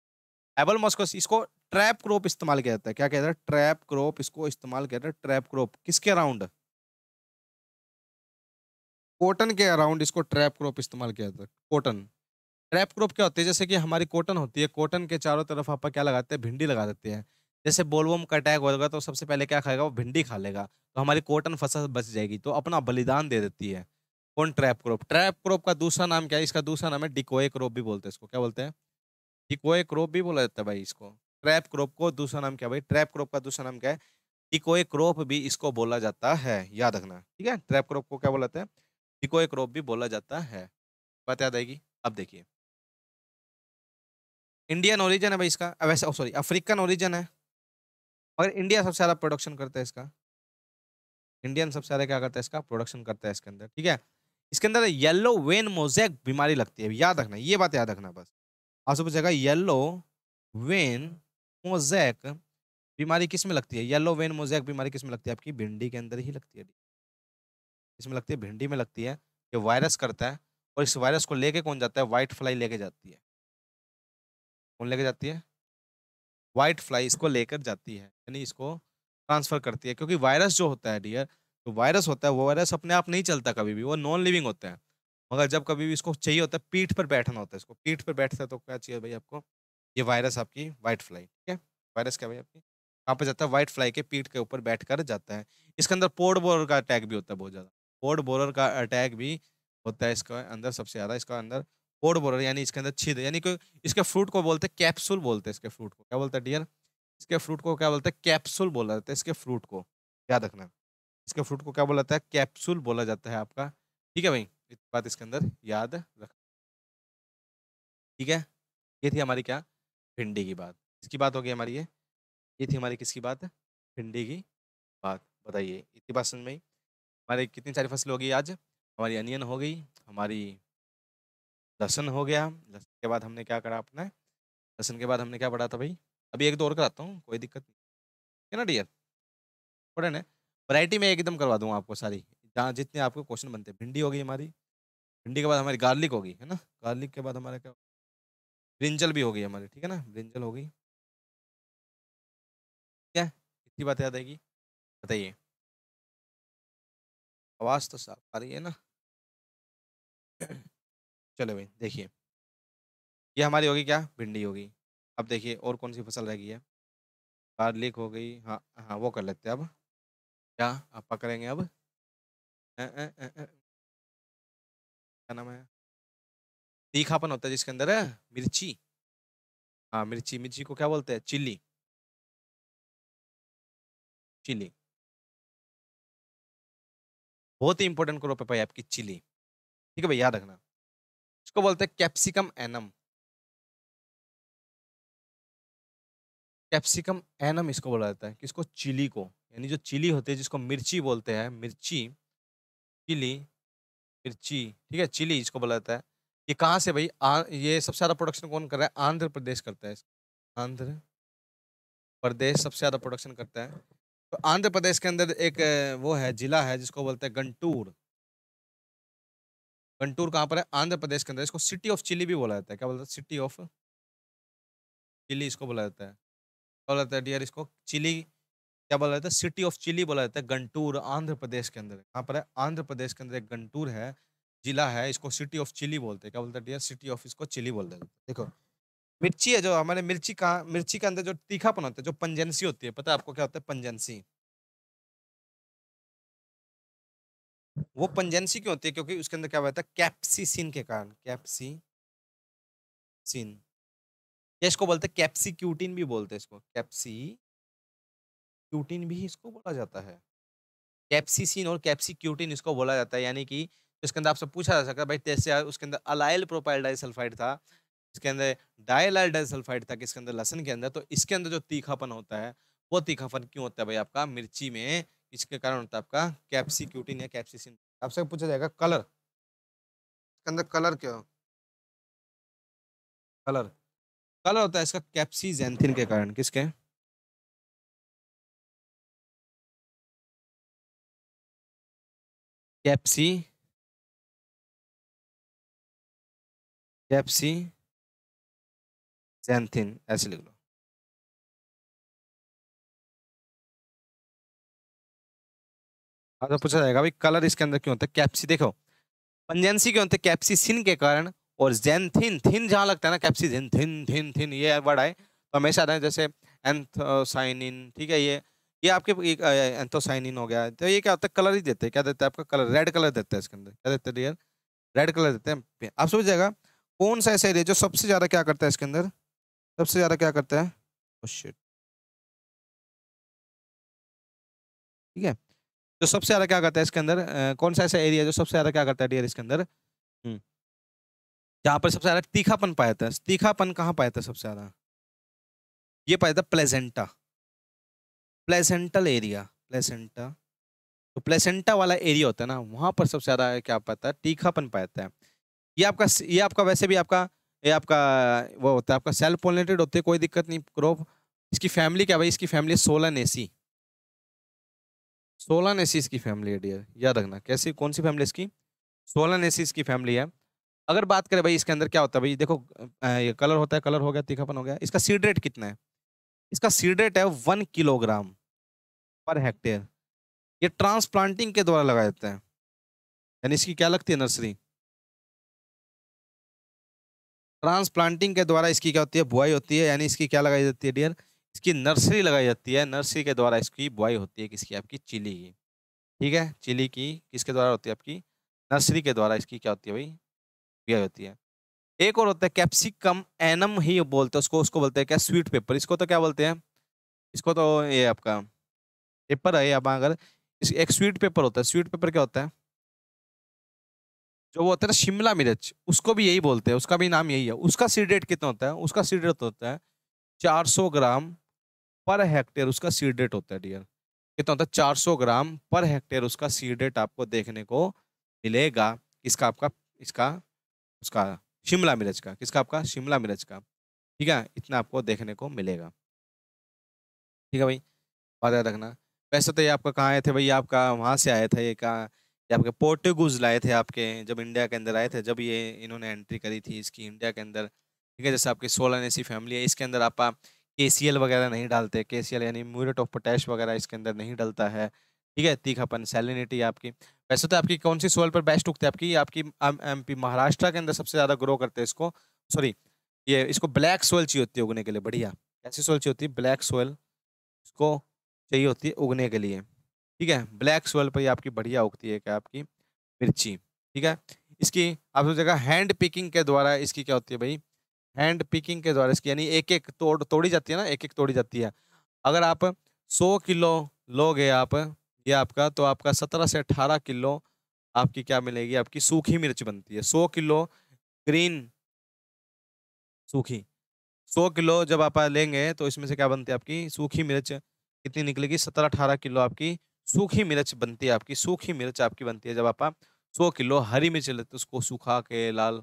एबल मॉस्कस इसको ट्रैप क्रॉप इस्तेमाल किया जाता है। क्या कहता है? ट्रैप क्रॉप इसको इस्तेमाल किया जाता है। ट्रैप क्रॉप किसके अराउंड? कॉटन के अराउंड इसको ट्रैप क्रॉप इस्तेमाल किया जाता है। कॉटन, ट्रैप क्रॉप क्या होती है? जैसे कि हमारी कॉटन होती है, कॉटन के चारों तरफ आप क्या लगाते हैं? भिंडी लगा देते हैं। जैसे बोलवम का अटैक होगा तो सबसे पहले क्या खाएगा? वो भिंडी खा लेगा, तो हमारी कॉटन फसल बच जाएगी, तो अपना बलिदान दे देती है। कौन? Trap crop. ट्रैप क्रॉप का दूसरा नाम क्या है? इसका दूसरा नाम है डिकोए क्रॉप भी बोलते हैं इसको। क्या बोलते हैं? डिकोए क्रॉप भी बोला जाता है भाई इसको। ट्रैप क्रॉप को दूसरा नाम क्या भाई? ट्रैप क्रॉप का दूसरा नाम क्या है? डिकोए क्रॉप भी इसको बोला जाता है, याद रखना। ठीक है, ट्रैप क्रॉप को क्या बोला जाता है? डिकोए क्रॉप भी बोला जाता है। बात याद आएगी। अब देखिए, इंडियन ओरिजिन है भाई इसका, वैसे सॉरी अफ्रीकन ओरिजिन है, मगर इंडिया सबसे ज्यादा प्रोडक्शन करता है इसका। इंडियन सबसे ज्यादा क्या करता है? इसका प्रोडक्शन करता है इसके अंदर। ठीक है, इसके अंदर येलो वेन मोजैक बीमारी लगती है, याद रखना, ये बात याद रखना बस। आपसे पूछेगा येलो वेन मोजैक बीमारी किस में लगती है? येलो वेन मोजैक बीमारी किस में लगती है? आपकी भिंडी के अंदर ही लगती है। इसमें लगती है, भिंडी में लगती है। ये वायरस करता है, और इस वायरस को लेके कौन जाता है? व्हाइट फ्लाई लेके जाती है। कौन लेके जाती है? व्हाइट फ्लाई इसको लेकर जाती है, यानी इसको ट्रांसफर करती है। क्योंकि वायरस जो होता है डियर, तो वायरस होता है, वो वायरस अपने आप नहीं चलता कभी भी, वो नॉन लिविंग होता है। मगर जब कभी भी इसको चाहिए होता है, पीठ पर बैठना होता है, इसको पीठ पर बैठता है तो क्या चाहिए भाई आपको? ये वायरस आपकी व्हाइट फ्लाई। ठीक है, वायरस क्या भाई आपकी कहाँ पे जाता है? व्हाइट फ्लाई के पीठ के ऊपर बैठ कर जाता है। इसके अंदर पोर्ट बोरर का अटैक भी होता है बहुत ज्यादा, पोर्ट बोरर का अटैक भी होता है इसका अंदर सबसे ज्यादा। इसका अंदर पोर्ट बोरर यानी इसके अंदर छिद, यानी कोई इसके फ्रूट को बोलते हैं कैप्सूल बोलते हैं। इसके फ्रूट को क्या बोलते हैं डियर? इसके फ्रूट को क्या बोलते हैं? कैप्सूल बोला जाता है इसके फ्रूट को, याद रखना। इसके फ्रूट को क्या बोला जाता है? कैप्सूल बोला जाता है आपका। ठीक है भाई, इस बात इसके अंदर याद रख। ठीक है, ये थी हमारी क्या? भिंडी की बात। इसकी बात होगी हमारी ये थी हमारी किसकी बात? भिंडी की बात। बताइए इतनी बात समझ में आई? हमारी कितनी सारी फसल हो गई आज? हमारी अनियन हो गई, हमारी लहसुन हो गया, लहसुन के बाद हमने क्या करा अपना? लहसुन के बाद हमने क्या पढ़ा था भाई? अभी एक दो और कराता हूँ, कोई दिक्कत नहीं है ना डियर? पढ़े ना? वैरायटी में एकदम करवा दूंगा आपको सारी, जहाँ जितने आपको क्वेश्चन बनते हैं। भिंडी हो गई हमारी, भिंडी के बाद हमारी गार्लिक होगी, है ना। गार्लिक के बाद हमारा क्या, ब्रिंजल भी होगी हमारी, ठीक है ना, ब्रिंजल होगी। क्या इतनी बात याद आएगी, बताइए। आवाज़ तो साफ आ रही है ना। चलो भाई देखिए, ये हमारी होगी क्या, भिंडी होगी। अब देखिए और कौन सी फसल रह गई है। गार्लिक हो गई, हाँ हाँ वो कर लेते हैं अब। क्या आप पकड़ेंगे अब, क्या नाम है, तीखापन होता है जिसके अंदर है, मिर्ची। हाँ मिर्ची, मिर्ची को क्या बोलते हैं, चिल्ली। चिली, बहुत ही इंपॉर्टेंट क्रॉप है भाई आपकी चिली, ठीक है भाई, याद रखना। इसको बोलते हैं कैप्सिकम एनम। कैप्सिकम एनम इसको बोला जाता है, किसको, चिली को। यानी जो चिली होती है जिसको मिर्ची बोलते हैं, मिर्ची, चिली, मिर्ची, ठीक है, चिली इसको बोला जाता है। ये कहाँ से भाई, ये सबसे ज्यादा प्रोडक्शन कौन कर रहा है, आंध्र प्रदेश करता है। आंध्र प्रदेश सबसे ज्यादा प्रोडक्शन करता है। तो आंध्र प्रदेश के अंदर एक वो है जिला है जिसको बोलते हैं गंटूर। गंटूर कहाँ पर है, आंध्र प्रदेश के अंदर। इसको सिटी ऑफ चिली भी बोला जाता है, क्या बोलता है, सिटी ऑफ चिली इसको बोला जाता है। क्या बोला जाता है डियर इसको, चिली, क्या बोला जाता है, सिटी ऑफ चिली बोला जाता है। गंटूर आंध्र प्रदेश के अंदर, कहाँ पर है, आंध्र प्रदेश के अंदर एक गंटूर है, जिला है, इसको सिटी ऑफ चिली बोलते हैं। क्या बोलते हैं डियर, सिटी ऑफ इसको चिली बोलते हैं। देखो मिर्ची है जो हमारे, मिर्ची का, मिर्ची के अंदर जो तीखापन होता है, जो पंजेंसी होती है, पता है आपको क्या होता है पंजेंसी। वो पंजेंसी क्यों होती है, क्योंकि उसके अंदर क्या होता है, कैप्सिसिन के कारण, कैप्सिसिन, या इसको बोलते हैं कैप्सिक्यूटिन भी बोलते हैं, इसको कैप्सिक्यूटिन भी इसको बोला जाता है। कैप्सिसिन और कैप्सिक्यूटिन इसको बोला जाता है, यानी कि इसके अंदर आपसे पूछा जा सकता है भाई टेस्ट से, उसके अंदर अलाइल प्रोपाइल डाइसल्फाइड था, इसके अंदर डायलाइल डाइसल्फाइड था, किसके अंदर, लहसुन के अंदर। तो इसके अंदर जो तीखापन होता है, वो तीखापन क्यों होता है भाई आपका मिर्ची में, इसके कारण होता है आपका कैप्सिक्यूटिन या कैप्सिसिन। आपसे पूछा जाएगा कलर, इसके अंदर कलर क्या, कलर, कलर होता है इसका कैप्सिजेंथिन के कारण, किसके, कैप्सी, कैप्सिजेंथिन, ऐसे लिख लो। आपसे पूछा जाएगा भाई कलर इसके अंदर क्यों होता है, कैप्सी, देखो पंजेंसी क्यों होते हैं, कैप्सिसिन के कारण। और जेंथिन, थिन जहां लगता है ना, कैप्सिजिन, थिन थिन थिन, ये वर्ड आए तो हमेशा आता है, जैसे एंथोसाइनिन, ठीक है, ये आपके एंथोसाइनिन हो गया। तो ये क्या होता है, कलर ही देते हैं, क्या देता है आपका कलर, रेड कलर देता है इसके अंदर, क्या देते हैं डियर, रेड कलर देते हैं। आप समझ जाएगा कौन सा ऐसा एरिया जो सबसे ज्यादा क्या करता है इसके अंदर, सबसे ज्यादा क्या करता है, oh shit, ठीक है, जो सबसे ज्यादा क्या करता है इसके अंदर, कौन सा ऐसा एरिया जो सबसे ज्यादा क्या करता है डियर इसके अंदर, जहाँ पर सबसे ज्यादा तीखापन पाया जाता है। तीखापन कहाँ पाया जाता है सबसे ज्यादा, ये पाया जाता है प्लेजेंटा, प्लेसेंटल एरिया, प्लेसेंटा। तो प्लेसेंटा वाला एरिया होता है ना, वहां पर सबसे ज्यादा क्या पाता है, तीखापन पाया जाता है। ये आपका वैसे भी आपका, ये आपका वो होता है आपका सेल्फ पोलिनेटेड होते हैं, कोई दिक्कत नहीं क्रॉप। इसकी फैमिली क्या भाई, इसकी फैमिली सोलानेसी, सोलानेसी इसकी फैमिली है डियर, याद रखना। कैसी, कौन सी फैमिली इसकी, सोलानेसी इसकी फैमिली है। अगर बात करें भाई इसके अंदर क्या होता है भाई, देखो ये कलर होता है, कलर हो गया, तीखापन हो गया, इसका सीड रेट कितना है, इसका सीड रेट है 1 किलोग्राम पर हेक्टेयर। ये ट्रांसप्लांटिंग के द्वारा लगाया जाता है, यानी इसकी क्या लगती है, नर्सरी। ट्रांसप्लांटिंग के द्वारा इसकी क्या होती है, बुआई होती है, यानी इसकी क्या लगाई जाती है डियर, इसकी नर्सरी लगाई जाती है, नर्सरी के द्वारा इसकी बुआई होती है, किसकी, आपकी चिली की, ठीक है, चिली की किसके द्वारा होती है, आपकी नर्सरी के द्वारा इसकी क्या होती है भाई, बुआई होती है। एक और होता है कैप्सिकम एनम ही बोलते हैं उसको, उसको बोलते हैं क्या, स्वीट पेपर, इसको तो क्या बोलते हैं, इसको तो ये आपका पेपर है, अब अगर एक स्वीट पेपर होता है, स्वीट पेपर क्या होता है, जो वो होता है ना शिमला मिर्च, उसको भी यही बोलते हैं, उसका भी नाम यही है। उसका सीड रेट कितना होता है, उसका सीड रेट होता है 400 ग्राम पर हेक्टेयर, उसका सीड रेट होता है डियर, कितना होता है, 400 ग्राम पर हेक्टेयर उसका सीड रेट आपको देखने को मिलेगा। इसका आपका, इसका, उसका शिमला मिर्च का, किसका, आपका शिमला मिर्च का, ठीक है, इतना आपको देखने को मिलेगा, ठीक है भाई, बात याद रखना। वैसे तो ये आपका कहाँ आए थे भाई, आपका वहां से आया था ये, कहाँ, ये आपके पोर्टुगीज लाए थे आपके, जब इंडिया के अंदर आए थे, जब ये इन्होंने एंट्री करी थी इसकी इंडिया के अंदर। ठीक है, जैसे आपकी सोलानेसी फैमिली है, इसके अंदर आप केसीएल वगैरह नहीं डालते, केसीएल यानी म्यूरेट ऑफ पोटैश वगैरह इसके अंदर नहीं डलता है। ठीक है, तीखापन सैलिनिटी आपकी। वैसे तो आपकी कौन सी सोil पर बेस्ट उगती है, आपकी एमपी महाराष्ट्र के अंदर सबसे ज्यादा ग्रो करते हैं इसको। सॉरी, ये इसको ब्लैक सोयल चाहिए होती है उगने के लिए, बढ़िया। कैसी सोयल चाहिए होती है, ब्लैक सोयल इसको चाहिए होती है उगने के लिए। ठीक है, ब्लैक सोयल पर ये आपकी बढ़िया उगती है क्या, आपकी मिर्ची। ठीक है, इसकी आप सोचेगा हैंड पिकिंग के द्वारा इसकी क्या होती है भाई, हैंड पिकिंग के द्वारा इसकी, यानी एक एक तोड़ी जाती है ना, एक एक तोड़ी जाती है। अगर आप 100 किलो लोगे आप, ये आपका तो आपका 17 से 18 किलो आपकी क्या मिलेगी, आपकी सूखी मिर्च बनती है। 100 किलो ग्रीन सूखी, 100 किलो जब आप लेंगे तो इसमें से क्या बनती है आपकी सूखी मिर्च, कितनी निकलेगी, 17-18 किलो आपकी सूखी मिर्च बनती है। आपकी सूखी मिर्च आपकी बनती है जब आप 100 किलो हरी मिर्च लेते, उसको सुखा के लाल।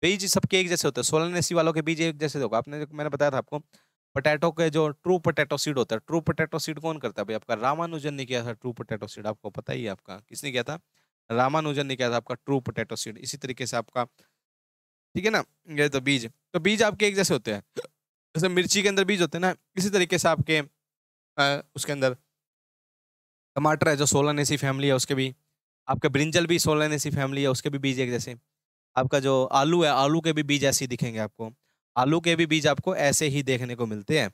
बीज सबके एक जैसे होते हैं, सोलनेसी वालों के बीज एक जैसे होगा। आपने मैंने बताया था आपको, पोटैटो के जो ट्रू पोटैटो सीड होता है, ट्रू पोटैटो सीड कौन करता है भाई, आपका रामानुजन ने किया था ट्रू पोटैटो सीड, आपको पता ही है। आपका किसने किया था, रामानुजन ने किया था आपका ट्रू पोटैटो सीड। इसी तरीके से आपका, ठीक है ना, ये तो बीज आपके एक जैसे होते हैं, जैसे मिर्ची के अंदर बीज होते हैं ना, इसी तरीके से आपके उसके अंदर टमाटर है जो सोलानेसी फैमिली है उसके भी, आपके ब्रिंजल भी सोलानेसी फैमिली है उसके भी बीज एक जैसे। आपका जो आलू है, आलू के भी बीज ऐसे ही दिखेंगे आपको, आलू के भी बीज आपको ऐसे ही देखने को मिलते हैं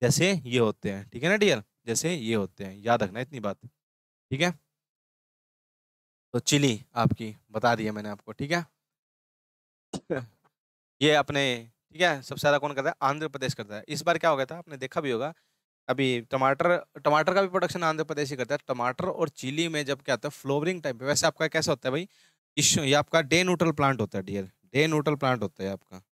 जैसे ये होते हैं। ठीक है ना डियर, जैसे ये होते हैं, याद रखना इतनी बात। ठीक है, तो चिली आपकी बता दी है मैंने आपको। ठीक है, ये अपने, ठीक है, सबसे ज्यादा कौन करता है, आंध्र प्रदेश करता है। इस बार क्या हो गया था, आपने देखा भी होगा, अभी टमाटर, टमाटर का भी प्रोडक्शन आंध्र प्रदेश ही करता है। टमाटर और चिली में जब क्या होता है, फ्लोवरिंग टाइम पे, वैसे आपका कैसा होता है भाई, ये आपका डे न्यूट्रल प्लांट होता है डियर, डे न्यूट्रल प्लांट होता है आपका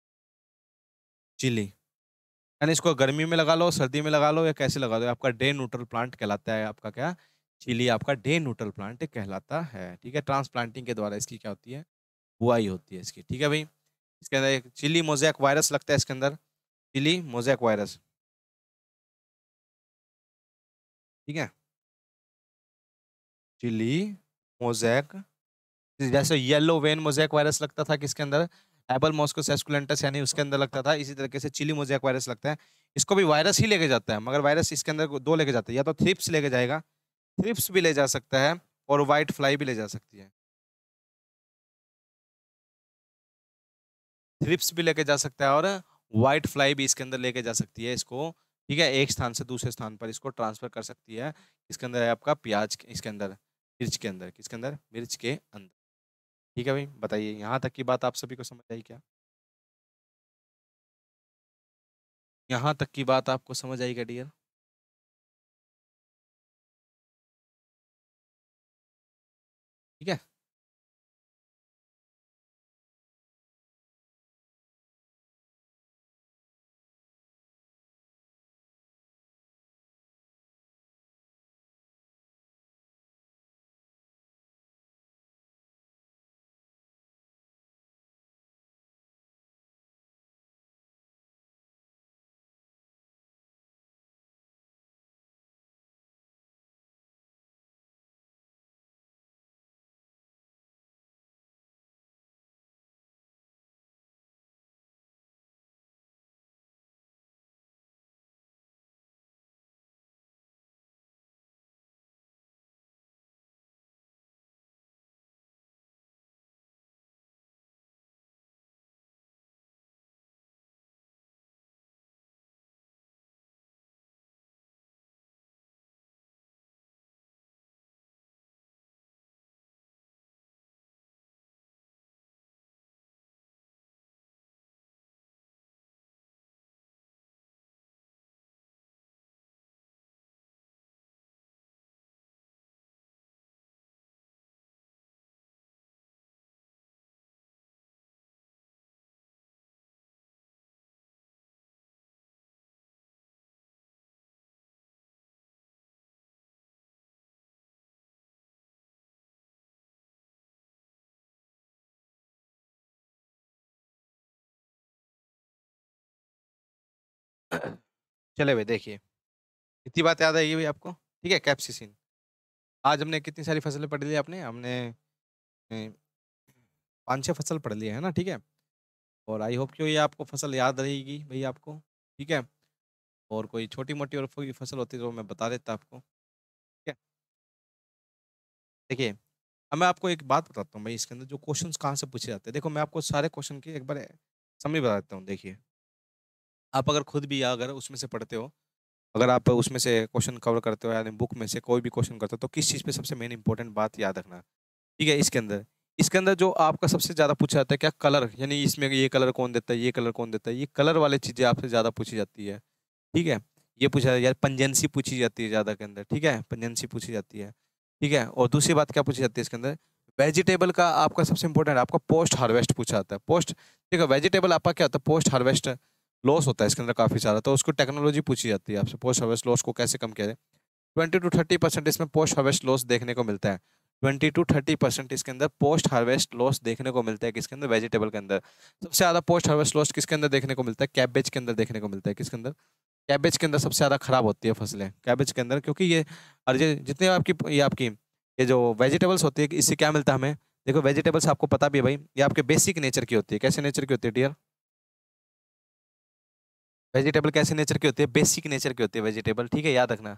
चिली। यानी इसको गर्मी में लगा लो, सर्दी में लगा लो, या कैसे लगा लो, आपका डे न्यूट्रल प्लांट कहलाता है। आपका क्या, चिली आपका डे न्यूट्रल प्लांट कहलाता है। ठीक है, ट्रांसप्लांटिंग के द्वारा इसकी क्या होती है, बुआई होती है इसकी। ठीक है भाई, इसके अंदर एक चिली मोज़ेक वायरस लगता है इसके अंदर, चिली मोज़ेक वायरस। ठीक है, चिली मोज़ेक, जैसे येलो वेन मोज़ेक वायरस लगता था किसके अंदर, एबल मॉस्को एस्कुलेंटस, यानी उसके अंदर लगता था। इसी तरीके से चिली मोज़ेक वायरस लगता है, इसको भी वायरस ही लेके जाता है, मगर वायरस इसके अंदर दो लेके जाता है, या तो थ्रिप्स लेके जाएगा, थ्रिप्स भी ले जा सकता है, और व्हाइट फ्लाई भी ले जा सकती है। थ्रिप्स भी लेके जा सकता है, और व्हाइट फ्लाई भी इसके अंदर लेके जा सकती है इसको। ठीक है, एक स्थान से दूसरे स्थान पर इसको ट्रांसफर कर सकती है। इसके अंदर है आपका प्याज इसके अंदर, मिर्च के अंदर, किसके अंदर, मिर्च के अंदर। ठीक है भाई, बताइए यहाँ तक की बात आप सभी को समझ आई क्या, यहाँ तक की बात आपको समझ आई क्या डियर। ठीक है, चले भाई देखिए, इतनी बात याद आएगी भाई आपको। ठीक है, कैप्सिसिन, आज हमने कितनी सारी फसलें पढ़ ली आपने? हमने 5-6 फसल पढ़ लिए है ना, ठीक है? और आई होप कि ये आपको फसल याद रहेगी भई आपको, ठीक है? और कोई छोटी-मोटी और कोई फसल होती तो मैं बता देता आपको, ठीक है? देखिए, अब मैं आपको एक बात बताता हूँ भाई इसके अंदर जो क्वेश्चन्स कहाँ से पूछे जाते हैं। देखो मैं आपको सारे क्वेश्चन की एक बार समरी बता देता हूँ, देखिए। आप अगर खुद भी अगर उसमें से पढ़ते हो, अगर आप उसमें से क्वेश्चन कवर करते हो यानी बुक में से कोई भी क्वेश्चन करते हो, तो किस चीज़ पे सबसे मेन इंपॉर्टेंट बात याद रखना, ठीक है? इसके अंदर जो आपका सबसे ज़्यादा पूछा जाता है क्या कलर, यानी इसमें ये कलर कौन देता है, ये कलर कौन देता है, ये कलर वाली चीज़ें आपसे ज़्यादा पूछी जाती है, ठीक है? ये पूछा यार पंजेंसी पूछी जाती है ज़्यादा के अंदर, ठीक है? पंजेंसी पूछी जाती है, ठीक है? और दूसरी बात क्या पूछी जाती है इसके अंदर, वेजिटेबल का आपका सबसे इंपॉर्टेंट आपका पोस्ट हार्वेस्ट पूछा जाता है। पोस्ट ठीक है, वेजिटेबल आपका क्या होता है, पोस्ट हार्वेस्ट लॉस होता है इसके अंदर काफ़ी सारा, तो उसको टेक्नोलॉजी पूछी जाती है आपसे, पोस्ट हार्वेस्ट लॉस को कैसे कम किया जाए। 20 to 30% इसमें पोस्ट हार्वेस्ट लॉस देखने को मिलता है। 20 to 30% इसके अंदर पोस्ट हार्वेस्ट लॉस देखने को मिलता है किसके अंदर, वेजिटेबल के अंदर। सबसे ज़्यादा पोस्ट हार्वेस्ट लॉस किसके अंदर देखने को मिलता है, कैबेज के अंदर देखने को मिलता है। किसके अंदर, कैबेज के अंदर सबसे ज़्यादा खराब होती है फसलें कैबेज के अंदर, क्योंकि ये और जितने आपकी ये जो वेजिटेबल्स होती है इससे क्या मिलता है हमें। देखो वेजिटेबल्स आपको पता भी है भाई, ये आपके बेसिक नेचर की होती है। कैसे नेचर की होती है डियर, वेजिटेबल कैसे नेचर की होती है, बेसिक नेचर की होती है वेजिटेबल, ठीक है, याद रखना।